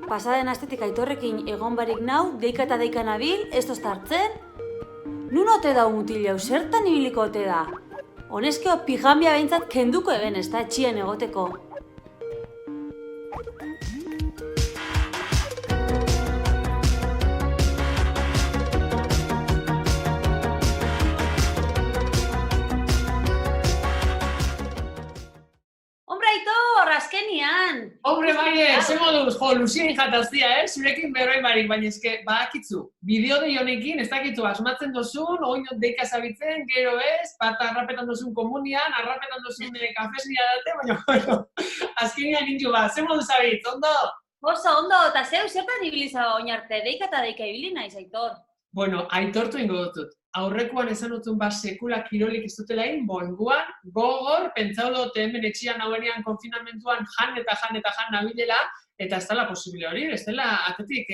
Pasaden astetik Aitorrekin egon barik nau, deika eta deika nabil, ez tozta hartzen? Nun ote da mutila, zertan ibiliko ote da? Honezkeo pijambia behintzat kenduko eben ez da etxien egoteko. Hombre, Aitor, azkenian! Hombre, Maire, ze moduz, Lucien jataztia, zurekin berroi barik, baina eske, badakitzu, bideo dei honekin, ez dakitzu, asmatzen dozun, oinot deika zabitzen, gero ez, pata arrapetan dozun komunian, arrapetan dozun kafesnia date, baina, bueno, azkenian nintu ba, ze moduz zabitz, ondo? Ondo, eta zertan ibiliza oinarte, deika eta deika ibili naiz, Aitor. Bueno, aitortu ingo dutut. Aurrekoan esan dutun sekula kirolik ez dutela egin, boenguan, gogor, pentsau dut hemen etxian hauenean konfinamentuan jan nabilela, eta ez dela posible hori, ez dela atetik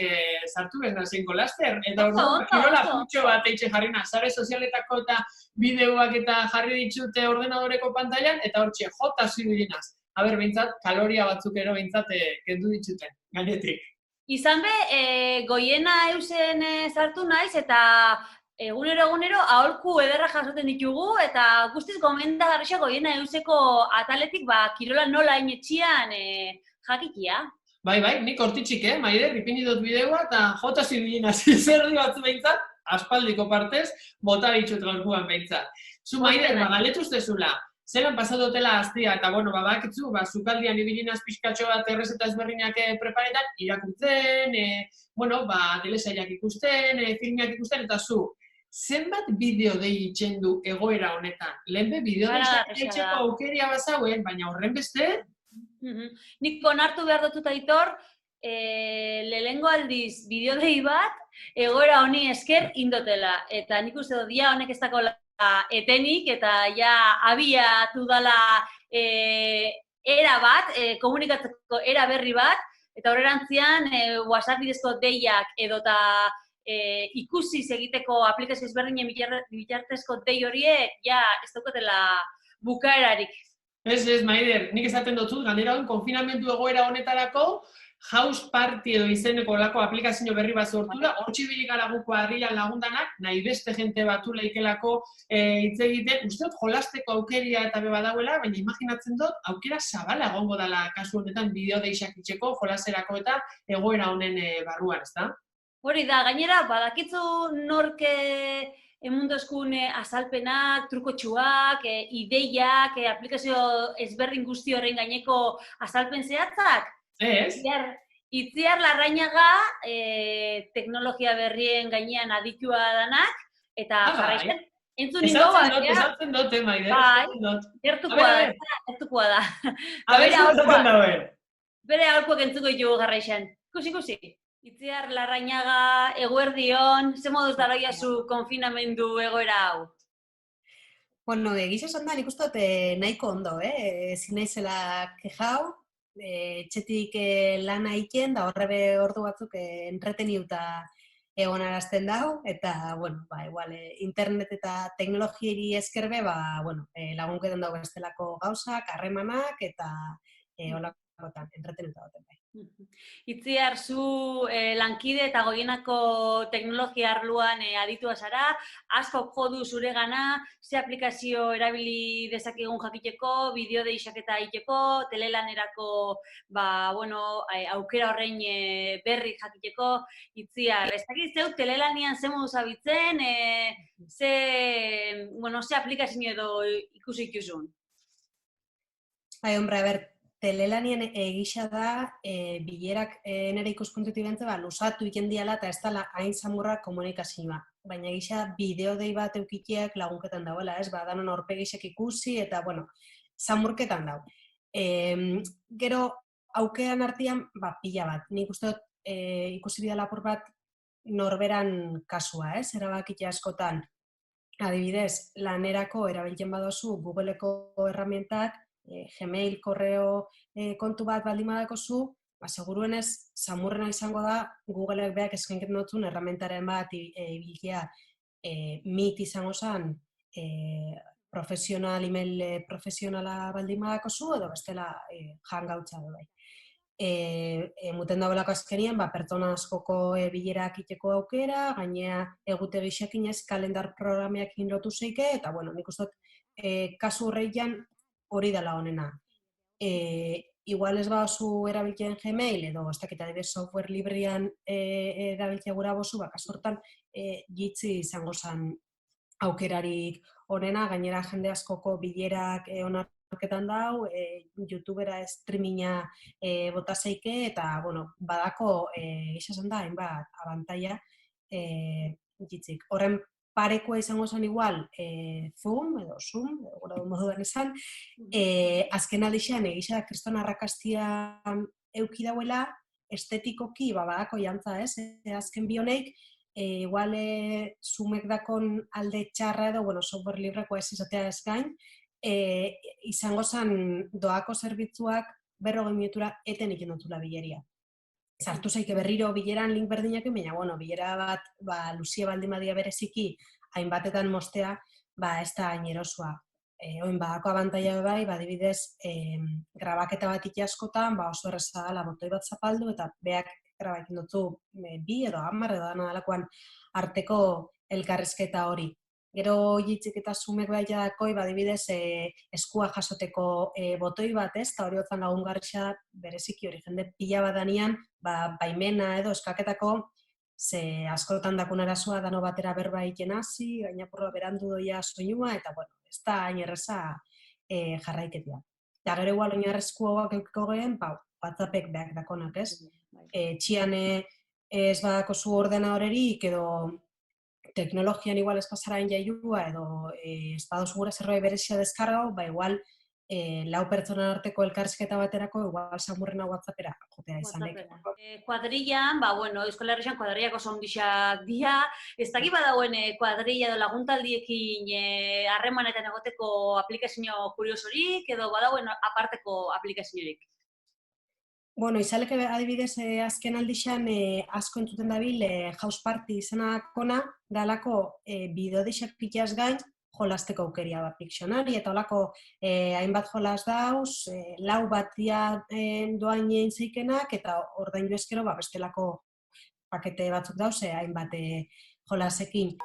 sartu behar da zeinko laster. Eta orduan, kirola putxo bat eitxe jarrina, sare sozialetako eta bideoak eta jarri ditxute ordenadoreko pantailan, eta hortxe, jota zibilinaz. Aber, behintzat, kaloria batzuk ero behintzat kendu ditxuten, gainetik. Izan be, goiena eusen sartu naiz eta egunero aholku ederra jasoten ditugu eta guztiz gomendagarria goiena euseko ataletik kirola nola etxian jakikia. Bai, nik hortitxik, Maider, ipini dut bideoa eta jota zibilina zerri batzu behintzat, aspaldiko partez, bota ditut gaurkoan behintzat. Zu, Maider, galetuz dezula, zelan pasadotela aztia, eta bueno, bakitzu, zukaldian ibilinaz pixkatxo bat errezeta ezberdinak preparetan, irakurtzen, telesaiak ikusten, filmiak ikusten, eta zu, zenbat bideo dei itxendu egoera honetan? Lehenbe bideo dei etxeko aukeria bazauen, baina horren beste? Nik onartu behar dutut, Aitor, lehengo aldiz bideo dei bat, egoera honi esker indotela, eta nik uste dut dia honek ez dakoela etenik eta ja abiatu dala era bat, komunikatzeko era berri bat, eta horrerantzian WhatsApp bidezko deiak edota ikusiz egiteko aplikazio ezberdinen bitartezko dei horiek, ja ez daukatela bukaerarik. Ez, Maider, nik esaten dutut, gainera hon konfinamentu egoera honetarako, House Party edo izeneko lako aplikazio berri bat sortura, hortxe bilikara guko harrilan lagundanak, nahi beste jente batu laikelako hitz egiten, uste dut jolasteko aukeria eta beba dauela, baina imaginatzen dut, aukera zabala egongo dela kasu honetan bideo deixak itxeko, jolaserako eta egoera honen barruan, ezta? Hori da, gainera, badakitzu nork emundu eskun azalpenak, trukotxuak, ideiak, aplikazio ezberdin guzti horren gaineko azalpen zehatzak? Ez? Itziar Larrañaga, teknologia berrien gainean aditua danak, eta jarraitzen, entzun ingo bat, esatzen dut, Maider. Bai, gertukoa da. Bere aholkuak entzuko ditugu jarraitzen. Ikusi. Itziar Larrañaga, eguerdion, ze moduz daroia zu konfinamendu egoera hau? Bueno, egiz esan da, nik uste dut nahiko ondo, ezin naizela kejau, etxetik lana egiten, da horrebe ordu batzuk entreteniuta egon arazten dago, eta, bueno, igual, internet eta teknologieri eskerbe, lagunketan dago bestelako gauzak, harremanak, eta holakotan, entreteniuta goten bai. Itziar, zu lankide eta goienako teknologia arloan aditua zara, asko jodu zuregana, ze aplikazio erabili dezakegun jakiteko, bideo deixaketa egiteko, telelanerako aukera horrein berri jakiteko. Itziar, ez dakit zeu telelanian ze modu zabitzen, ze aplikazio edo ikusi ituzun? Hombre, telelanien egisa da, bilerak nire ikuspuntutik bentze, lusatu ikendiala eta ez dela hain zamurra komunikazioa. Baina egisa bideo dei bat eukiteak lagunketan dauela, ez? Danon aurpegisek ikusi eta, zamurketan dau. Gero, aukeran artean, pila bat. Nik uste dut ikusi bidea lapur bat norberan kasua, ez? Erabakitea askotan, adibidez, lanerako erabiltzen badozu Googleko erramientak, Gmail, korreo kontu bat baldin badakozu, seguruenez, samurrena izango da Googleek beak eskaintzen dutzun erramientaren bat ibilkia Meet izango zen email profesionala baldin badakozu, edo bestela Hangoutsa bai. muten dagoelako azkenien, pertsona askoko bilerak iteko aukera, gainea egutegi xekinez kalendar programeakin lotu zeike, eta, bueno, nik uste kasu horreian hori dela honena. Igual ez baozu erabiltzen Gmail, edo ez dakit adibidez software librean erabiltzea gura bozu, kasu hortan gitzi izango zen aukerarik honena, gainera jende askoko bilerak onarketan dau, YouTubera streaminga bota zeike, eta, bueno, badako, izan da, hainbat abantaila gitzik. Horren parekoa izango zen igual Zoom, edo Zoom, gura moduan esan, azken aldixean egisa kriston arrakastia euki dauela, estetikoki, badako jantza, ez? Azken bioneik, igual Zoomek dakon alde txarra edo, bueno, software libreko ez izatea ez gain, izango zen doako zerbitzuak 40 minutura eten iken dutula bileria. Sartu zaike berriro bileran link berdinak, baina, bueno, bilera bat, luzia baldin badia bereziki, hainbatetan mostea, ez da hain erosua. Oin badako abantaila bai, adibidez, grabaketa bat askotan, oso erreza dela botoi bat zapaldu, eta beak grabakin dutzu 2 edo 10 edo dana delakoan arteko elkarrizketa hori. Gero jitzik eta Zoomek dako, adibidez, eskua jasoteko botoi bat, ez? Eta hori otzan lagungarria bereziki hori jende pila badanian, baimena edo eskaketako, ze askotan dakun arazoa dano batera berba egiten hasi, gainapurroa berandu doia soinua, eta, bueno, ez da hain erreza jarraiketia. Eta gero igual oinarrezkoak eukiko gehen, WhatsAppek behak dakonak, ez? Txian ez badako zu ordenadorerik, edo teknologian igual ez pasarain jaiua, edo ez badozu gure zerbait berezia deskargau, igual 4 pertsonan arteko elkarrizketa baterako, igual samurrena WhatsAppera jotea izanek. Kuadrillan, bueno, Euskal Herrian kuadrillak oso ondixak dia, ez dakit badagoen kuadrilla edo laguntaldiekin harremanetan egoteko aplikazio kuriosorik, edo badagoen aparteko aplikaziorik? Bueno, izaleke adibidez azken aldixan asko entzuten dabil House Party izenakona, dalako bideodixak pitaz gain, jolasteko aukeria bat Pictionary, eta olako hainbat jolas dauz, 4 batia doain egin zeikenak, eta ordaindu eskero bestelako pakete batzuk dauz, hainbat jolasekin.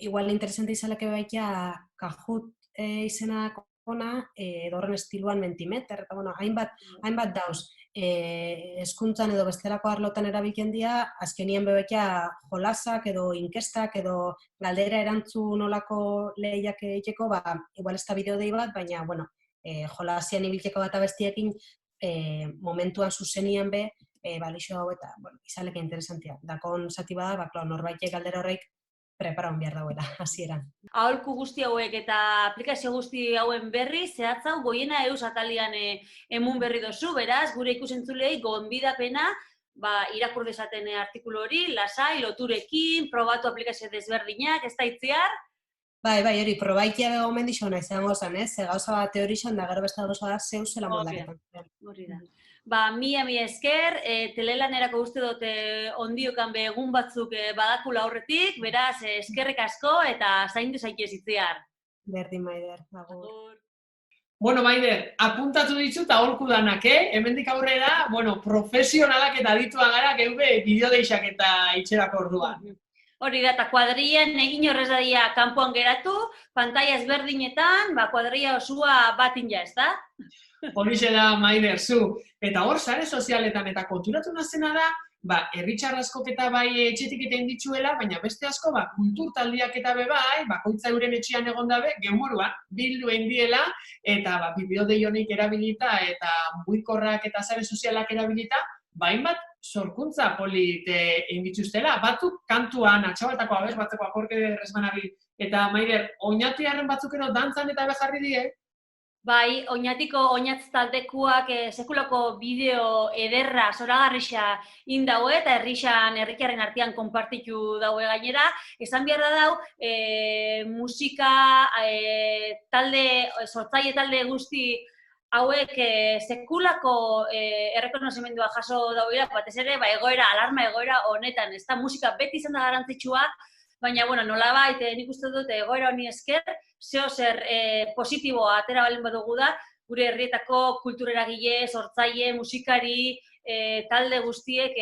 Igual interesante izalake baitia Kahoot izenakona, edo horren estiluan Mentimeter, eta bueno, hainbat dauz. Hezkuntzan edo bestelako arlotan erabiltzen dira, azkenien bebekia jolasak edo inkestak edo galdera erantzun nolako lehiak egiteko, igual ez da bideodei bat, baina, bueno, jolasian ibiltzeko bat abestiekin momentuan zuzenian balixo hau eta, bueno, izaleke interesantia. Dakon zati bada, norbaitek galdera horreik preparaun behar dauela, hasieran. Aholku guzti hauek eta aplikazio guzti hauen berri, zehatzau goiena eus atalian emun berri dozu, beraz, gure ikusentzulei gonbidapena irakur dezaten artikulu hori, lasai, loturekin, probatu aplikazio desberdinak, ez da itziar? Bai, hori, probaikia bego mendixo nahi zehango zen, ez? Gauza bat teorixan da, gero beste gauza da zeu zela moldaketan. Hori da. Mila esker, telelanerako uste dute ondiokan egun batzuk badakula horretik, beraz, eskerrik asko eta zaindu zaitez itziar. Berdin, Maider, agur. Bueno, Maider, apuntatu ditut aholku danak, hemendik aurrera, profesionalak eta aditua gara, geube bideodeixak eta itxerako orduan. Hori da, eta kuadrillan egin horrez dadia kanpoan geratu, pantaila ezberdinetan, kuadrilla osua batin ja, ez da? Horixe da, Maider, zu. Eta hor, sare sozialetan eta konturatu nazena da, herritxar askok eta etxetik egiten dituela, baina beste asko, kulturtaldiak eta bai, bakoitza euren etxean egon dabe, geumuruan, bildu diela, eta bideodeionik erabilita, eta mugikorrak eta sare sozialak erabilita, hainbat sorkuntza polit egin dituztela. Batzuk kantuan, atxabaltako abez batzeko akorke resmanabil. Eta, Maider, oinatiarren batzuk ero dantzan eta bejarri die? Bai, oinatiko oinatz taldekuak sekulako bideo ederra, zoragarrixa indaue, eta herriaren artean konpartitu daue gainera. Esan behar da dau, musika, sortzaile talde guzti hauek sekulako errekonozimendua jaso dauela, batez ere, alarma egoera honetan, ez da musika beti izan da garrantzitsua, baina, nolabait, nik uste dut egoera honi esker, zer positiboa atera balen badugu da, gure herrietako kultureragile, sortzaile, musikari, talde guztiek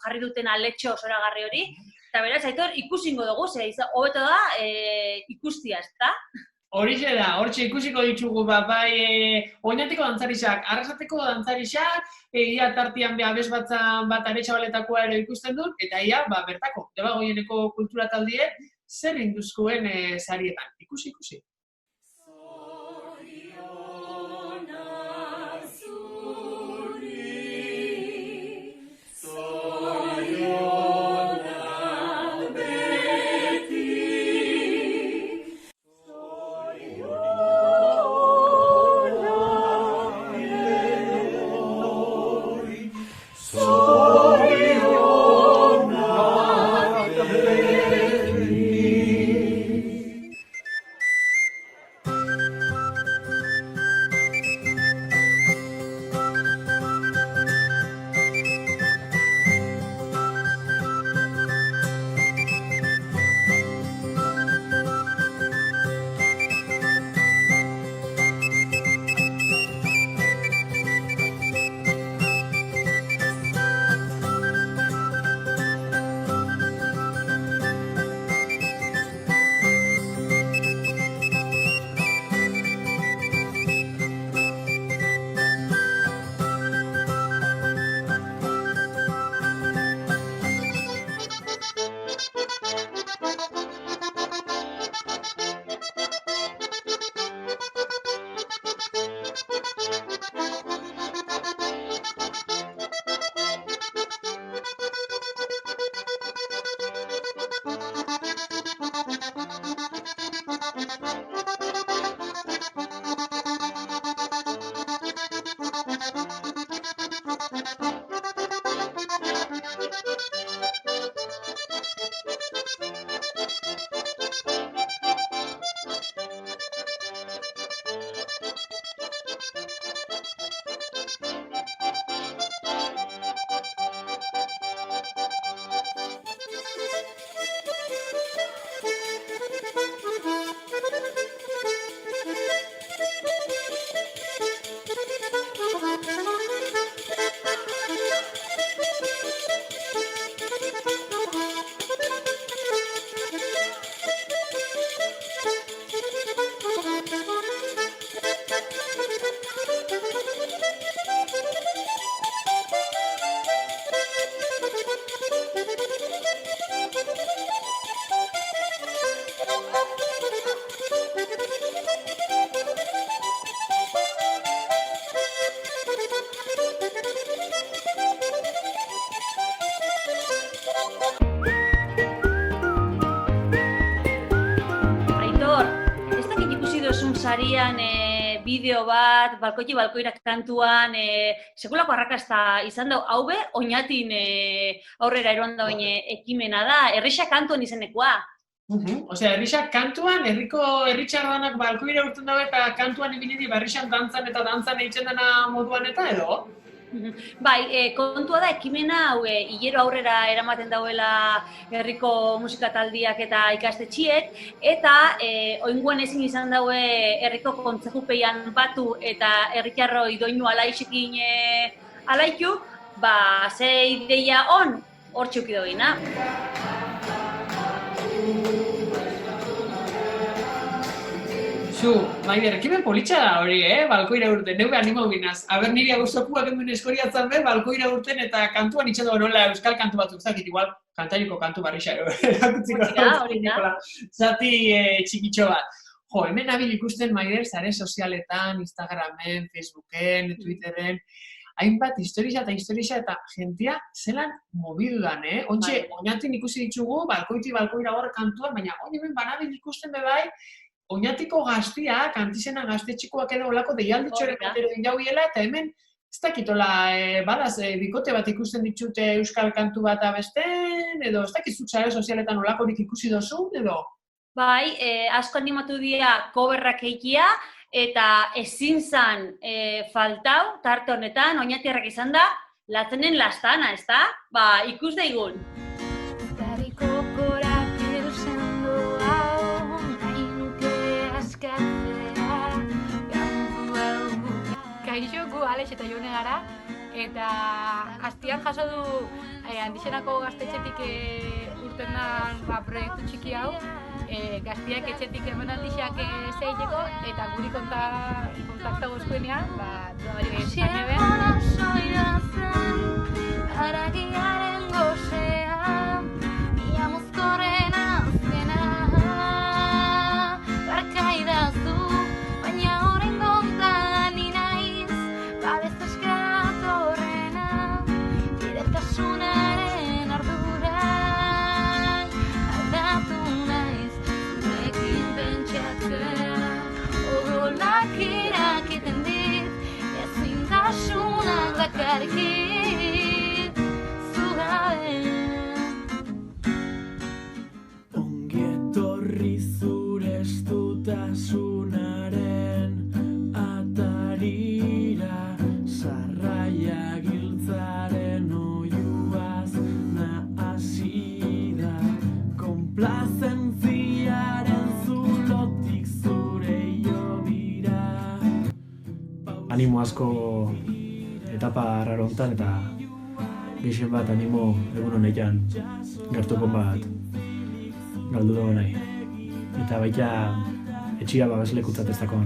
jarri duten aletxo zoragarri hori. Eta beraz, Aitor, ikusingo dugu, hobeto da ikustia, ez da? Horixe da, hortxe ikusiko ditugu, bai, oinatiko dantzarixak, arrasateko dantzarixak, ia tartian abez bat aretxabaletakoa ere ikusten dut, eta ia, bertako, Debagoieneko kultura taldie, zer induzkoen sarietan. Ikusi. sarian bideo bat, balkoirak kantuan, sekulako arrakasta izan da, hau be, oinatin aurrera eroan da ekimena da, Herrixa kantuan izenekoa. Osea, Herrixa kantuan, herritxarranak balkoira urten dago eta kantuan ibili Herrixan dantzan eta dantzan eitzen dena moduan eta edo? Bai, kontua da ekimena hau hilero aurrera eramaten dauela herriko musika taldiak eta ikastetxiek, eta oinguan ezin izan daue herriko kontzejupean batu eta herritarroi doinu alaixekin alaitu, ze ideia on hor txuki doina. Maider, ekimen politxa da hori, balkoira urten, neu animo binaz. Aber niri agustokuak enduen eskoriatzen be, balkoira urten eta kantuan itxen dugu nola euskal kantu batzuk zakit, igual kantariko kantu barrixa erakutziko. Hori da. Zati txikitxo bat. Jo, hemen nabil ikusten Maider, zare sozialetan, Instagramen, Facebooken, Twitteren, hainbat historia eta jentia zelan mobidudan, Ontxe, oinatin ikusi ditugu, balkoira hor kantuan, baina hemen banabil ikusten be bai, Oñatiko gaztiak, Antizena gaztetxikoak edo olako deialditxoren batero jauiela, eta hemen, ez dakitola, badaz, bikote bat ikusten ditute euskal kantu bat abesten, edo ez dakizut sare sozialetan olakorik ikusi dozu, edo? Bai, asko animatu dira coverrak egitea, eta ezin zan faltau, tarte honetan, oñatiarrak izan da, latzenen lastana, ez da? Ba, ikus daigun. Kaixo, gu Alex eta Jone gara, eta hastian jaso du Antixenako gaztetxetik urten da proiektu txiki hau, gaztiak etxetik emanaldixak zeiteko, eta guri kontakta guztuenean, duari zanebe. Haragiaren gozea, ia mozkorren azkena, barkaidaztu, baina horren kontan inaiz, babez eskatorrena, bidetasunaren arduran, aldatu naiz, zurekin pentsatzea, odolak irakiten dit, ezintasunak dakarkit, zugabe. Ongietorri zure estutasunaren atarira, sarraia giltzaren oiuaz nahasida, konplazentziaren zulotik zure iobira. Animo asko etapa raro hontan eta gehien bat animo egun honetan gertuko bat galdu dugu nahi. Eta baita etxia babeslekutzat ez dakon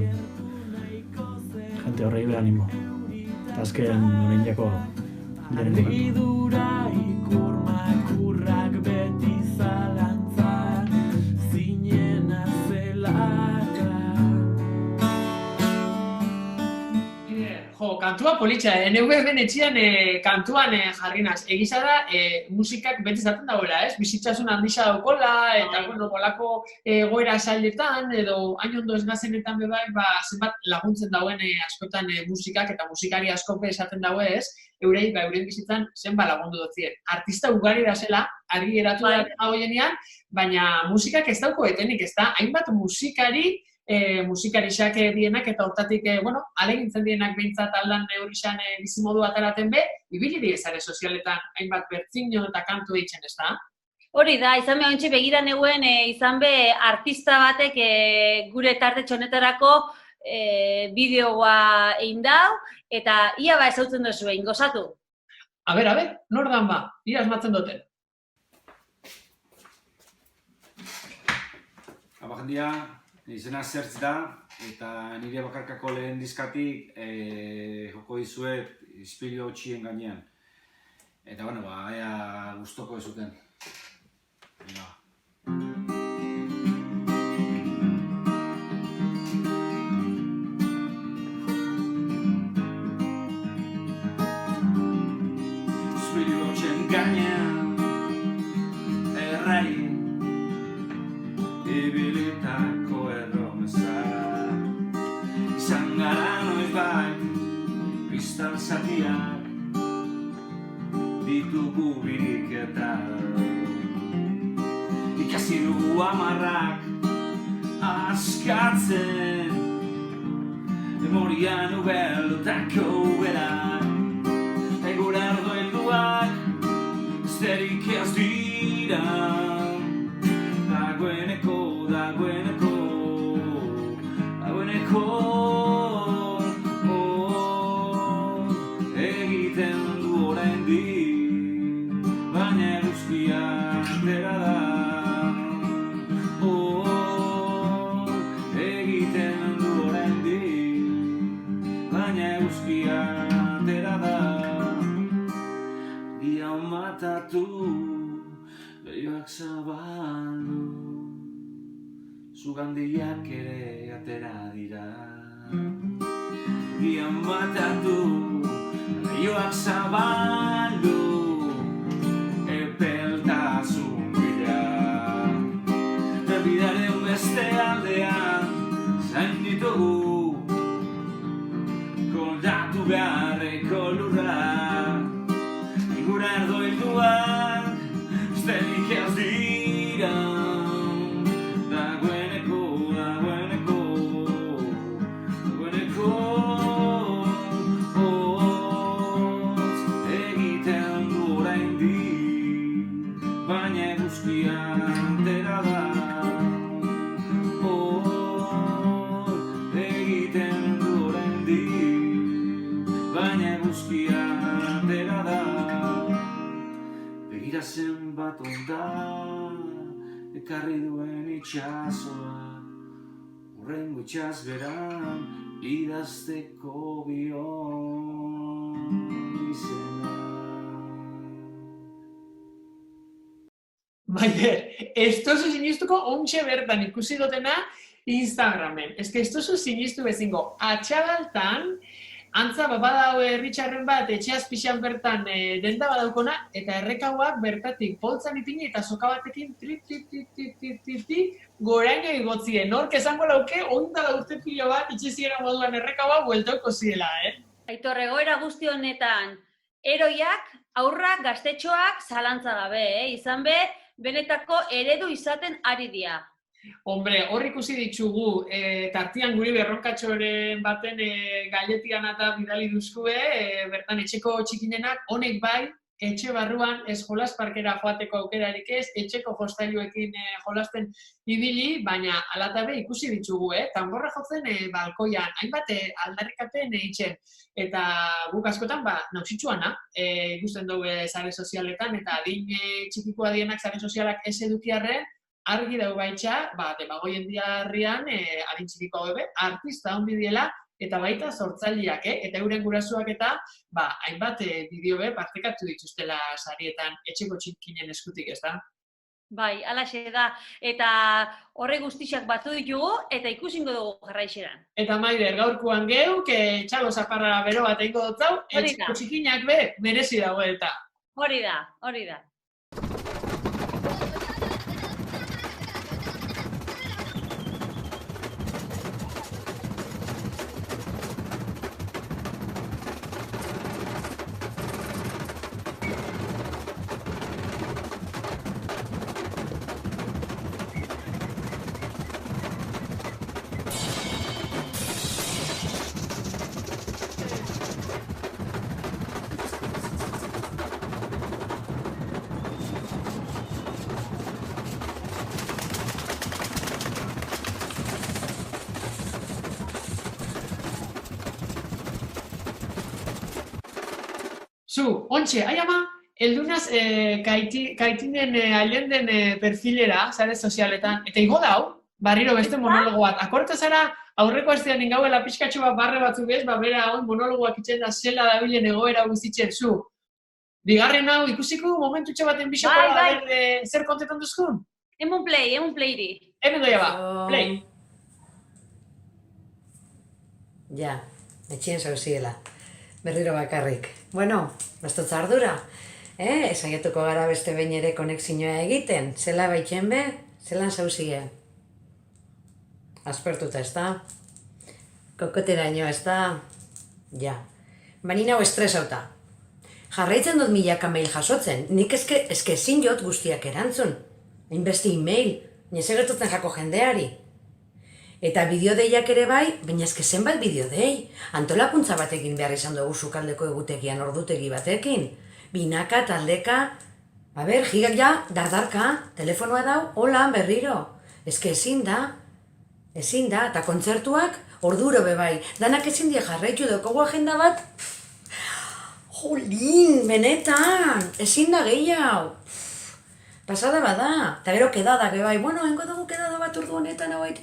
jente horrei be animo. Eta azken honen jako lehenengo kantu. Argidura ikurmakurrak beti zalantzan, zinena zelaka. Jo, kantua politxa, neu hemen etxian kantuan jarrinaz. Egiza da, musikak beti zaten dagoela, ez? Bizitzasun handisa daukola, eta, bueno, bolako egoera sailetan, edo hain ondo ez gazenetan bebai, zenbat laguntzen dauen askotan musikak, eta musikari askope esaten daue, ez? Eurei, euren bizitzan zenbat lagundu dozien. Artista ugari da zela, argi geratu da hoienean, baina musikak ez dauko etenik, ez da? Hainbat musikari, musikarixak dienak eta hortatik, alegintzen dienak behintzat aldan neurrixan bizimodu ataraten be, ibili sare sozialetan hainbat bertzino eta kantu eitzen, ez da? Hori da, izan be ontsi begira neuen, izan be artista batek gure tarte txonetarako bideoa egin dau, eta ia ba ezautzen duzu egin, gozatu. A ber, nor dan ba, ia asmatzen duten. Abajendia, izena Zertz da, eta nire bakarkako lehen diskatik joko dizuet Ispilu txien gainean. Eta, bueno, ea gustoko ezuten. Venga. Ispilu txien gainean, errai, ibilitako erromeza. Izan gara noiz bai, kristal zatiak, ditugu biriketak. Ikasi dugu amarrak askatzen, memorian ubeldutako uberak, egura erdo helduak, zerik ez dira. Dagoeneko, egiten du oraindik, baina eguzkia atera da. Egiten du oraindik, baina eguzkia atera da. Dia matatu, behioak zabaldu, zugandiak ere atera dira. Dia matatu, behioak zabaldu, epeltasun bila. Bidaren beste aldean, beharreko lurra. Gure ardoilduak besterik ez dira. Dagoeneko hotz egiten du oraindik, baina eguzkia atera da. Hotz egiten du oraindik, baina eguzkia atera da. Begira zenbat ondar ekarri duen itxasoa, hurrengo itxas beran idazteko bion izena. Maider, ez tozu sinistuko ontxe bertan ikusi dutena Instagramen. Ez que ez tozu sinistu bezingo. Atxagaltan, antza badau herritxarren bat etxeaz pixan bertan denda badaukona, eta errekauak bertatik poltzan ipini eta soka batekin tri goraino igotzien. Nork esango lauke, oindala urte pilo bat itxiziera moduan errekaua bueltauko ziela, Aitor, egoera guzti honetan, eroiak, aurrak, gaztetxoak zalantza gabe, izan be, benetako eredu izaten ari dira. Hombre, hor ikusi ditugu, tartian guri berronkatxoren baten galetian eta bidali duzkue, bertan etxeko txikinenak, honek bai, etxe barruan ez jolas parkera joateko aukerarik ez, etxeko jostailuekin jolasten ibili, baina alatabe ikusi ditugu, tanborra jotzen balkoian, hainbat aldarrikapen itxen. Eta guk askotan, nausitxuana, ikusten dugu sare sozialetan, eta adin txikiko adienak sare sozialak ez edukiarren, argi dau baitxa, demagoien diarrian, adin txikiko bebe, artista handi diela, eta baita sortzaileak, eta euren gurasuak eta hainbat bideo partekatu dituztela sarietan etxeko txikinen eskutik, ez da? Bai, alaxe da, eta horre guztixak batu ditugu, eta ikusingo dugu jarraixeran. Eta Maider, gaurkoan geuk, txalo zaparra bero bat egingo dutzau, etxeko txikinak merezi dago eta. Hori da, hori da. Zu, ontxe, ai ama, eldunaz kaitinen Allenden perfilera, sare sozialetan, eta igo dau, barriro beste monologo bat. Akorta zara, aurreko astean ingauela pixkatxo bat barre batzuk ez, bera hon monologoak itzen da zela dabilen egoera bizitzen zu. Bigarren hau, ikusiko momentutxe baten bisoko zer kontetan duzkun? Emun playri. Hemen doia ba, play. Ja, etxien zauziela. Berriro bakarrik. Bueno, bestotza ardura. Esaiatuko gara beste behin ere konexioa egiten. Zela baitzen be, zelan zauzie. Aspertuta, ez da? Kokoteraino, ez da? Ja. Bani nau estresauta. Jarraitzen dut milaka mail jasotzen. Nik eske ezin jot guztiak erantzun. Hainbeste e-mail. Nesegertutzen jako jendeari. Eta bideodeiak ere bai, baina eske zenbat bideodei. Antolakuntza batekin behar izan dugu sukaldeko egutegian ordutegi batekin. Binaka, taldeka, gigak ja, dardarka, telefonoa dau, hola, berriro. Eske ezin da, eta kontzertuak, orduro bebai. Danak ezin dia jarraitu dokogu agenda bat. Jolin, benetan, ezin da gehiago. Pasada bada, eta gero kedadak bebai. Bueno, hengo dugu kedada bat urdu honetan hauait.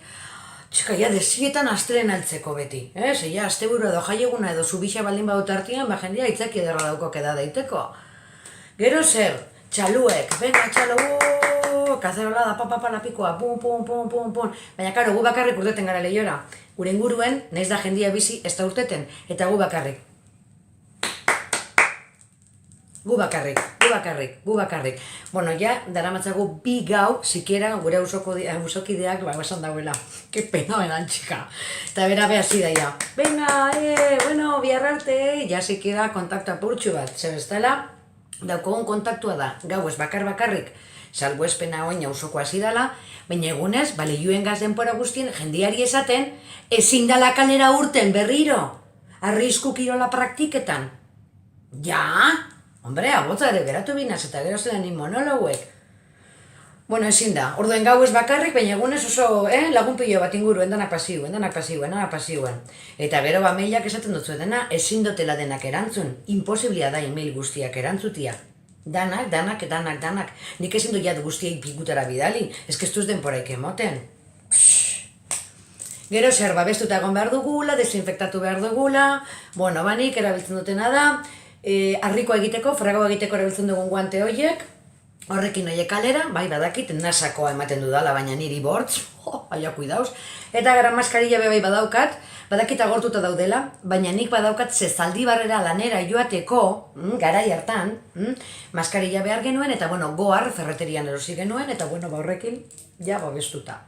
Txika, ja, desietan astren altzeko beti. Ja, asteburu edo jaieguna edo zubixa baldin badut artian, jendia itzaki ederra dauko keda daiteko. Gero zer, txaluek, venga, txalu, kazerola da, papa, lapikoa, pum. Baina, karo, gu bakarrik urteten gara lehiora. Gure inguruen, naiz da jendia bizi, ez da urteten, eta gu bakarrik. Gu bakarrik. Bueno, ja, daramatzagu 2 gau, sikiera gure auzokideak esan dauela. Que pena bedan, txika. Eta bera behasi daia. Venga, bueno, bihar arte, ja sikiera kontaktu apurtxu bat. Zer bestela, daukogun kontaktua da, gau ez bakarrik, salbu espena oin auzoko hasi dala, baina egunez, balioen gaz denpora guztien, jendiari esaten, ezin dala kalera urten berriro. Arrisku kirola praktiketan. Ja? Hombre, abotza ere geratu binaz eta gero zelan monologuek. Bueno, ezin da. Orduen gau ez bakarrik, baina egunez oso lagun pilo bat inguru, endanak pasiuen. Eta gero mailak esaten dutzu dena, ezin dutela denak erantzun. Imposiblia da email guztiak erantzutia. Danak. Nik ezin dut jat guztiak pikutara bidali, ez denporaik emoten. Gero zer, babestuta egon behar dugula, desinfektatu behar dugula, bueno, banik erabiltzen dutena da, harrikoa egiteko, fragaua egiteko erabiltzen dugun guante horiek, horrekin horiek kalera, bai badakit, nasakoa ematen dudala, baina niri bortz, aia kuidauz, eta gara maskarilla bai badaukat, badakit agortuta daudela, baina nik badaukat zezaldibarrera lanera joateko, garai hartan, maskarilla behar genuen, eta bueno, goar ferreterian erosi genuen, eta bueno, horrekin, ja babestuta.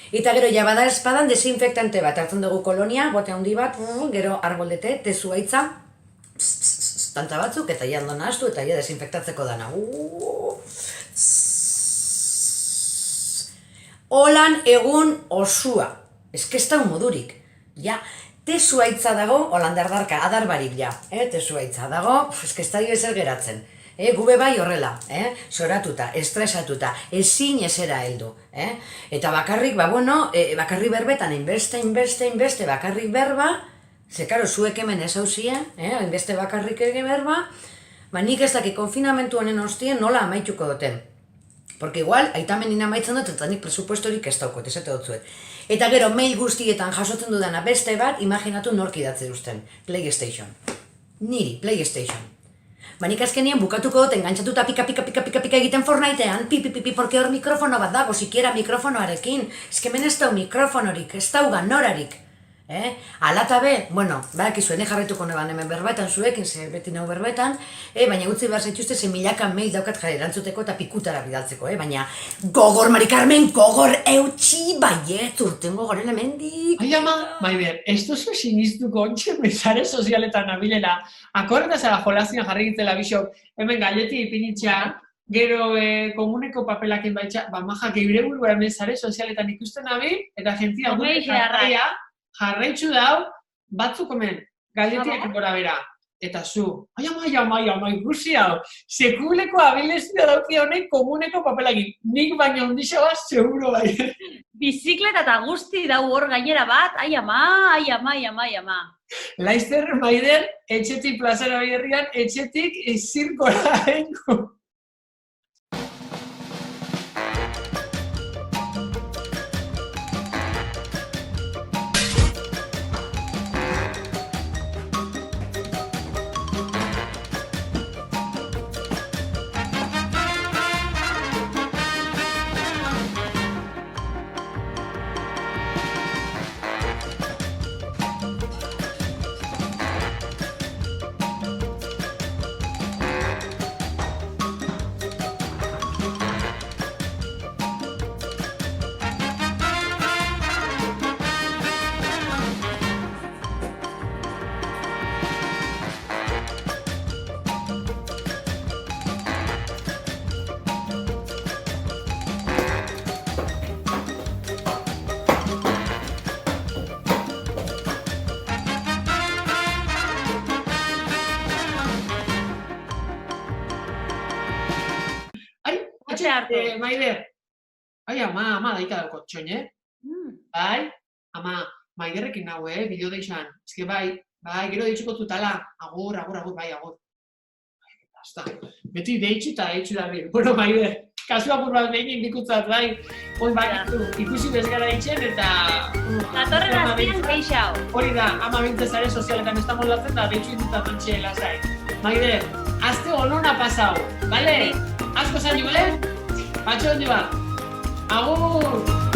Eta gero, ja bada espadan desinfektante bat, hartzen dugu kolonia, bote handi bat, gero arboldete, tezuaitza, tanta batzuk, eta ja ondo nahastu, eta ja desinfektatzeko dana. Holan egun osua. Ez que ez da modurik. Ja, tezuaitza dago, holandardarka, adarbarik ja. Tezuaitza dago, ez que ez da ezer geratzen. Gube bai horrela, soratuta, estresatuta, ezin ezera heldu. Eta bakarrik, bakarrik berbetan, inbeste, bakarrik berba, ze karo, zuek hemen ez hauzien, inbeste bakarrik ege berba, nik ez daki konfinamentu honen ostien nola amaituko duten. Porque igual, aitamenin amaitzen dut, eta nik presupuestorik ez daukot, esate dutzuet. Eta gero, mail guztietan jasotzen dudana beste bat, imaginatu nork idatzi duzten. PlayStation. Niri, PlayStation. Nik azkenien bukatuko dut engantzatuta pika egiten Fortnitean, porque hor mikrofono bat dago, sikiera mikrofonoarekin. Ez kemen ez dau mikrofonorik, ez dau ganorarik. Alata be, badakizuen jarraituko neban hemen berbetan zuekin, ze beti nau berbetan, baina utzi behar zaituzte ze milaka mail daukat jare erantzuteko eta pikutara bidaltzeko, baina gogor, Mari Carmen, gogor eutxi, baiet, urten gogor elemendik. Ai ama, Maider, ez duzu sinistuko ontxe mesare sozialetan nabilela, akorreta zara jolazina jarri gitzela bisok, hemen galeti ipinitxean, gero komuneko papelakin baitxa, majak eure burua hemen zare sozialetan ikusten nabil, eta jentzia gure jarraitzu dau, batzuk hemen, galdetiak gora bera. Eta zu, ai ama, ikusi hau, sekuleko abilezia dauki honek komuneko papelakin. Nik baino ondixo bat, seguro bai. Bizikleta eta guzti dau hor gainera bat, ai ama. Laizter, Maider, etxetik plazara berrian, etxetik zirkora hengo. Maider, ai ama, daika daukot txoin, Bai, ama, Maiderrekin nahu, bideo deixan. Ez que bai, gero deitxuko tutala. Agur, bai, agur. Basta, beti deitxu eta deitxu da bir. Bueno, Maider, kasu apur bat behin indikutzat, bai. Hoi bakitu, ikusi bezgara itxen eta... Datorren azpian geixau. Hori da, ama bintzezare sozialetan ez da moldatzen da, deitxu indikutzat ontxe lasai. Maider, azte honona pasau, bale? Asko zaino, Patxo, ondi bat. Agur!